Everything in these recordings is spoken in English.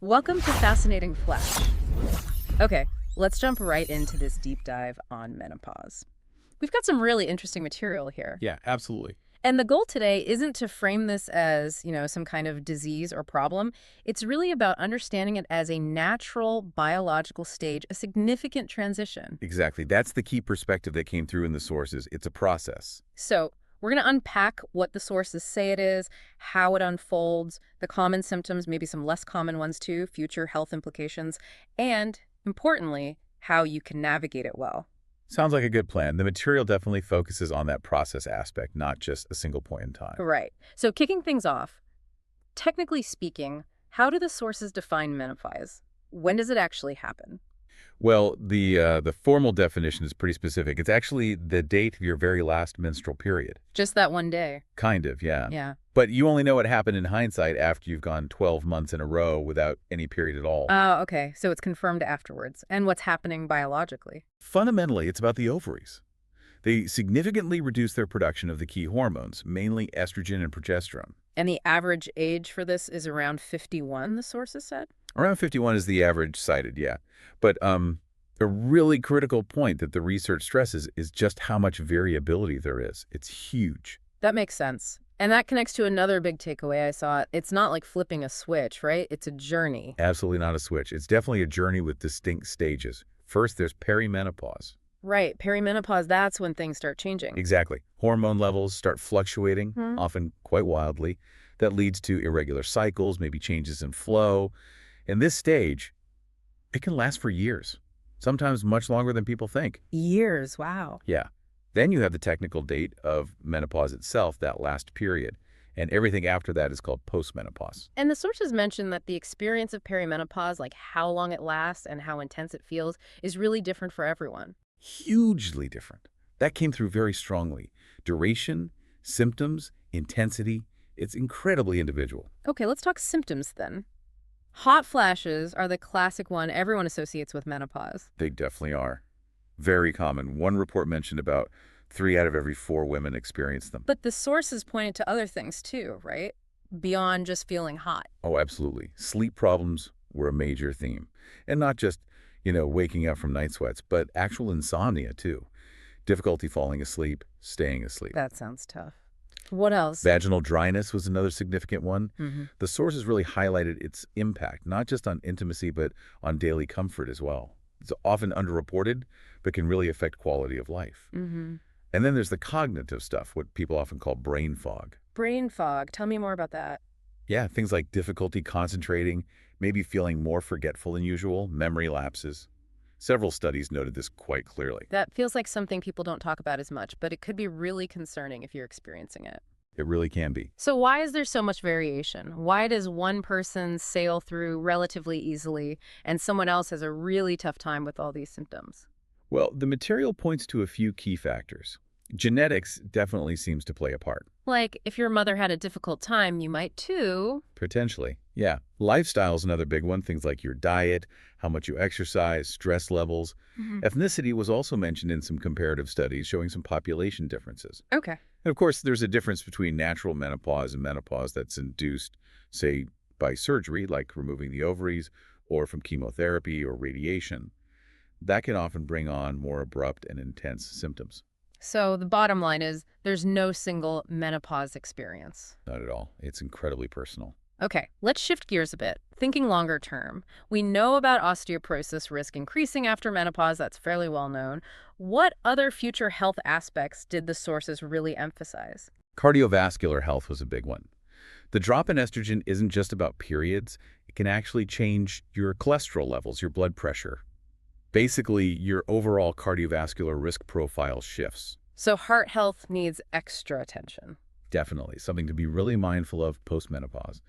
Welcome to Fascinating Flash. Okay, let's jump right into this deep dive on menopause. We've got some really interesting material here. Yeah, absolutely. And the goal today isn't to frame this as, some kind of disease or problem. It's really about understanding it as a natural biological stage, a significant transition. Exactly. That's the key perspective that came through in the sources. It's a process. So, we're going to unpack what the sources say it is, how it unfolds, the common symptoms, maybe some less common ones too, future health implications, and importantly, how you can navigate it well. Sounds like a good plan. The material definitely focuses on that process aspect, not just a single point in time. Right. So, kicking things off, technically speaking, how do the sources define menopause? When does it actually happen? Well, the formal definition is pretty specific. It's actually the date of your very last menstrual period. Just that one day. Kind of, yeah. Yeah. But you only know what happened in hindsight after you've gone 12 months in a row without any period at all. Oh, okay. So it's confirmed afterwards. And what's happening biologically? Fundamentally, it's about the ovaries. They significantly reduce their production of the key hormones, mainly estrogen and progesterone. And the average age for this is around 51, the sources said? Around 51 is the average cited, yeah. But a really critical point that the research stresses is just how much variability there is. It's huge. That makes sense. And that connects to another big takeaway I saw. It's not like flipping a switch, right? It's a journey. Absolutely not a switch. It's definitely a journey with distinct stages. First, there's perimenopause. Right. Perimenopause, that's when things start changing. Exactly. Hormone levels start fluctuating, Hmm. often quite wildly. That leads to irregular cycles, maybe changes in flow. In this stage, it can last for years, sometimes much longer than people think. Years, wow. Yeah. Then you have the technical date of menopause itself, that last period. And everything after that is called postmenopause. And the sources mention that the experience of perimenopause, like how long it lasts and how intense it feels, is really different for everyone. Hugely different. That came through very strongly. Duration, symptoms, intensity, it's incredibly individual. Okay, let's talk symptoms then. Hot flashes are the classic one everyone associates with menopause. They definitely are. Very common. One report mentioned about 3 out of every 4 women experience them. But the sources pointed to other things too, right? Beyond just feeling hot. Oh, absolutely. Sleep problems were a major theme. And not just, waking up from night sweats, but actual insomnia too. Difficulty falling asleep, staying asleep. That sounds tough. What else? Vaginal dryness was another significant one. Hmm. The sources really highlighted its impact, not just on intimacy, but on daily comfort as well. It's often underreported, but can really affect quality of life. Hmm. And then there's the cognitive stuff, what people often call brain fog. Brain fog. Tell me more about that. Yeah, things like difficulty concentrating, maybe feeling more forgetful than usual, memory lapses. Several studies noted this quite clearly. That feels like something people don't talk about as much, but it could be really concerning if you're experiencing it. It really can be. So why is there so much variation? Why does one person sail through relatively easily and someone else has a really tough time with all these symptoms? Well, the material points to a few key factors. Genetics definitely seems to play a part. Like, if your mother had a difficult time, you might too. Potentially, yeah. Lifestyle is another big one, things like your diet, how much you exercise, stress levels. Hmm. Ethnicity was also mentioned in some comparative studies showing some population differences. Okay. And of course, there's a difference between natural menopause and menopause that's induced, say, by surgery, like removing the ovaries, or from chemotherapy or radiation. That can often bring on more abrupt and intense symptoms. So the bottom line is there's no single menopause experience. Not at all. It's incredibly personal. Okay, let's shift gears a bit. Thinking longer term, we know about osteoporosis risk increasing after menopause. That's fairly well known. What other future health aspects did the sources really emphasize? Cardiovascular health was a big one. The drop in estrogen isn't just about periods. It can actually change your cholesterol levels, your blood pressure. Basically, your overall cardiovascular risk profile shifts. So heart health needs extra attention. Definitely, something to be really mindful of postmenopause.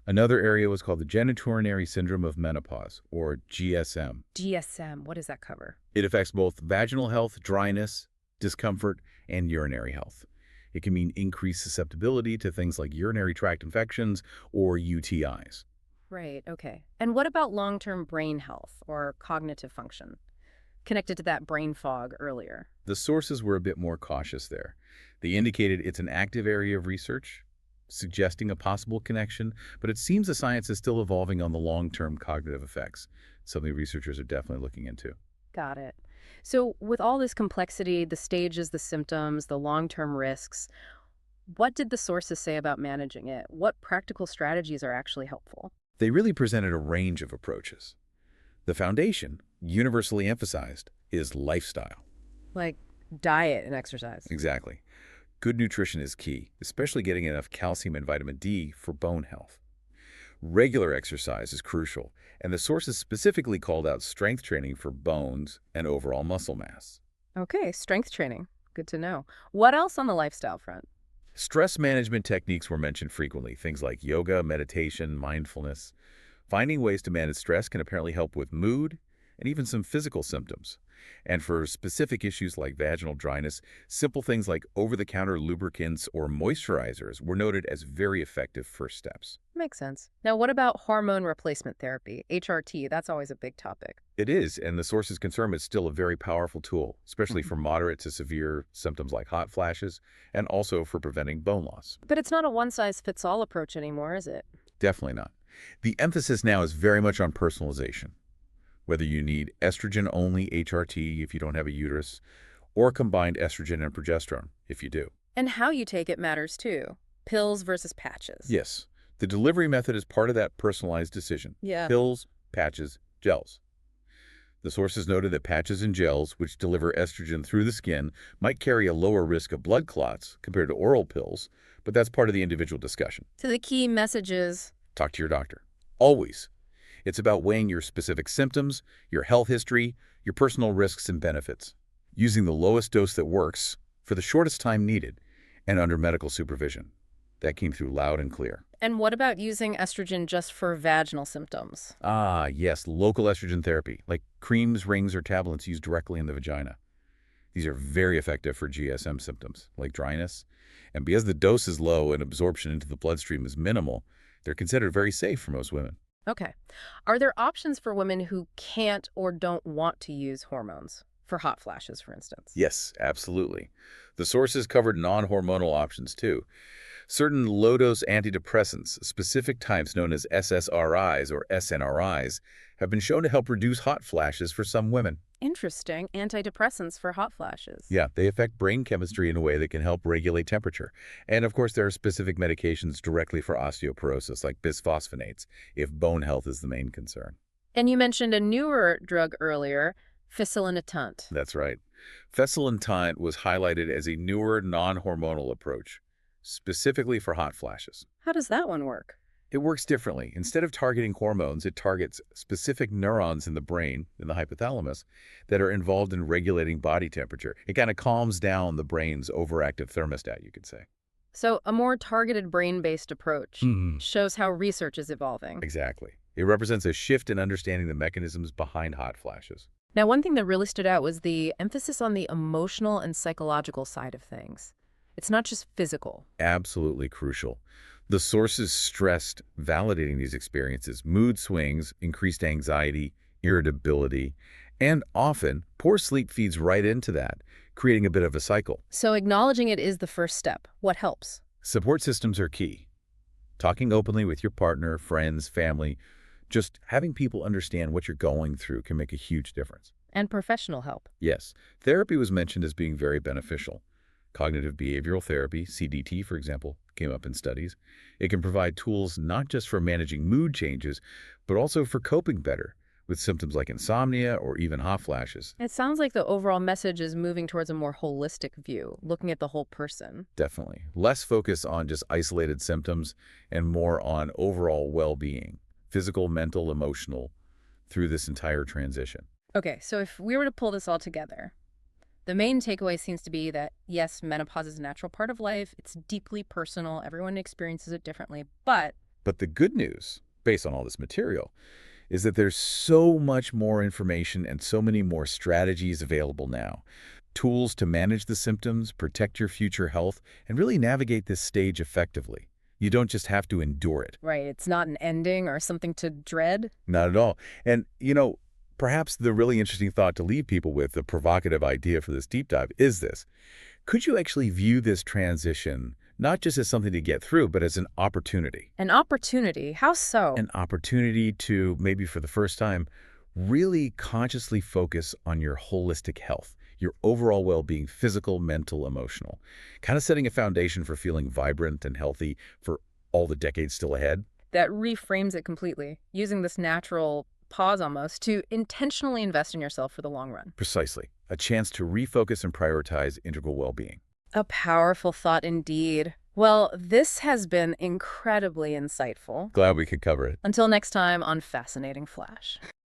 Another area was called the genitourinary syndrome of menopause, or GSM. DSM, what does that cover? It affects both vaginal health, dryness, discomfort, and urinary health. It can mean increased susceptibility to things like urinary tract infections or UTIs. Right, okay. And what about long-term brain health or cognitive function? Connected to that brain fog earlier. The sources were a bit more cautious there. They indicated it's an active area of research, suggesting a possible connection, but it seems the science is still evolving on the long-term cognitive effects, something researchers are definitely looking into. Got it. So, with all this complexity, the stages, the symptoms, the long-term risks, what did the sources say about managing it? What practical strategies are actually helpful? They really presented a range of approaches. The foundation, universally emphasized, is lifestyle. Like diet and exercise. Exactly. Good nutrition is key, especially getting enough calcium and vitamin D for bone health. Regular exercise is crucial, and the sources specifically called out strength training for bones and overall muscle mass. Okay, strength training. Good to know. What else on the lifestyle front? Stress management techniques were mentioned frequently, things like yoga, meditation, mindfulness. Finding ways to manage stress can apparently help with mood and even some physical symptoms. And for specific issues like vaginal dryness, simple things like over-the-counter lubricants or moisturizers were noted as very effective first steps. Makes sense. Now, what about hormone replacement therapy, HRT? That's always a big topic. It is, and the sources confirm it's still a very powerful tool, especially for moderate to severe symptoms like hot flashes, and also for preventing bone loss. But it's not a one-size-fits-all approach anymore, is it? Definitely not. The emphasis now is very much on personalization. Whether you need estrogen-only HRT if you don't have a uterus, or combined estrogen and progesterone if you do. And how you take it matters too. Pills versus patches. Yes, the delivery method is part of that personalized decision. Yeah. Pills, patches, gels. The sources noted that patches and gels, which deliver estrogen through the skin, might carry a lower risk of blood clots compared to oral pills, but that's part of the individual discussion. So the key message is, Talk to your doctor. Always. It's about weighing your specific symptoms, your health history, your personal risks and benefits, using the lowest dose that works for the shortest time needed and under medical supervision. That came through loud and clear. and what about using estrogen just for vaginal symptoms? Ah, yes, local estrogen therapy, like creams, rings, or tablets used directly in the vagina. These are very effective for GSM symptoms, like dryness. And because the dose is low and absorption into the bloodstream is minimal, they're considered very safe for most women. Okay. Are there options for women who can't or don't want to use hormones? For hot flashes, for instance. Yes, absolutely. The sources covered non-hormonal options, too. Certain low-dose antidepressants, specific types known as SSRIs or SNRIs, have been shown to help reduce hot flashes for some women. Interesting. Antidepressants for hot flashes. Yeah, they affect brain chemistry in a way that can help regulate temperature. And of course, there are specific medications directly for osteoporosis, like bisphosphonates, if bone health is the main concern. And you mentioned a newer drug earlier, fezolinetant. That's right. Fezolinetant was highlighted as a newer non-hormonal approach, specifically for hot flashes. How does that one work? It works differently. Instead of targeting hormones, it targets specific neurons in the brain, in the hypothalamus, that are involved in regulating body temperature. It kind of calms down the brain's overactive thermostat, you could say. So a more targeted brain-based approach Hmm. shows how research is evolving. Exactly. It represents a shift in understanding the mechanisms behind hot flashes. Now, one thing that really stood out was the emphasis on the emotional and psychological side of things. It's not just physical. Absolutely crucial. The sources stressed validating these experiences, mood swings, increased anxiety, irritability, and often poor sleep feeds right into that, creating a bit of a cycle. So acknowledging it is the first step. What helps? Support systems are key. Talking openly with your partner, friends, family, just having people understand what you're going through can make a huge difference. And professional help. Yes, therapy was mentioned as being very beneficial. Cognitive behavioral therapy, CBT, for example, came up in studies. It can provide tools not just for managing mood changes, but also for coping better with symptoms like insomnia or even hot flashes. It sounds like the overall message is moving towards a more holistic view, looking at the whole person. Definitely. Less focus on just isolated symptoms and more on overall well-being, physical, mental, emotional, through this entire transition. Okay, so if we were to pull this all together, the main takeaway seems to be that, yes, menopause is a natural part of life. It's deeply personal. Everyone experiences it differently. But the good news, based on all this material, is that there's so much more information and so many more strategies available now. Tools to manage the symptoms, protect your future health, and really navigate this stage effectively. You don't just have to endure it. right, it's not an ending or something to dread. Not at all. And, perhaps the really interesting thought to leave people with, the provocative idea for this deep dive, is this. Could you actually view this transition not just as something to get through, but as an opportunity. An opportunity? How so? An opportunity to, maybe for the first time, really consciously focus on your holistic health, your overall well-being, physical, mental, emotional, kind of setting a foundation for feeling vibrant and healthy for all the decades still ahead. That reframes it completely, using this natural pause almost to intentionally invest in yourself for the long run. Precisely. A chance to refocus and prioritize integral well-being. A powerful thought indeed. Well, this has been incredibly insightful. Glad we could cover it. Until next time on Fascinating Flash.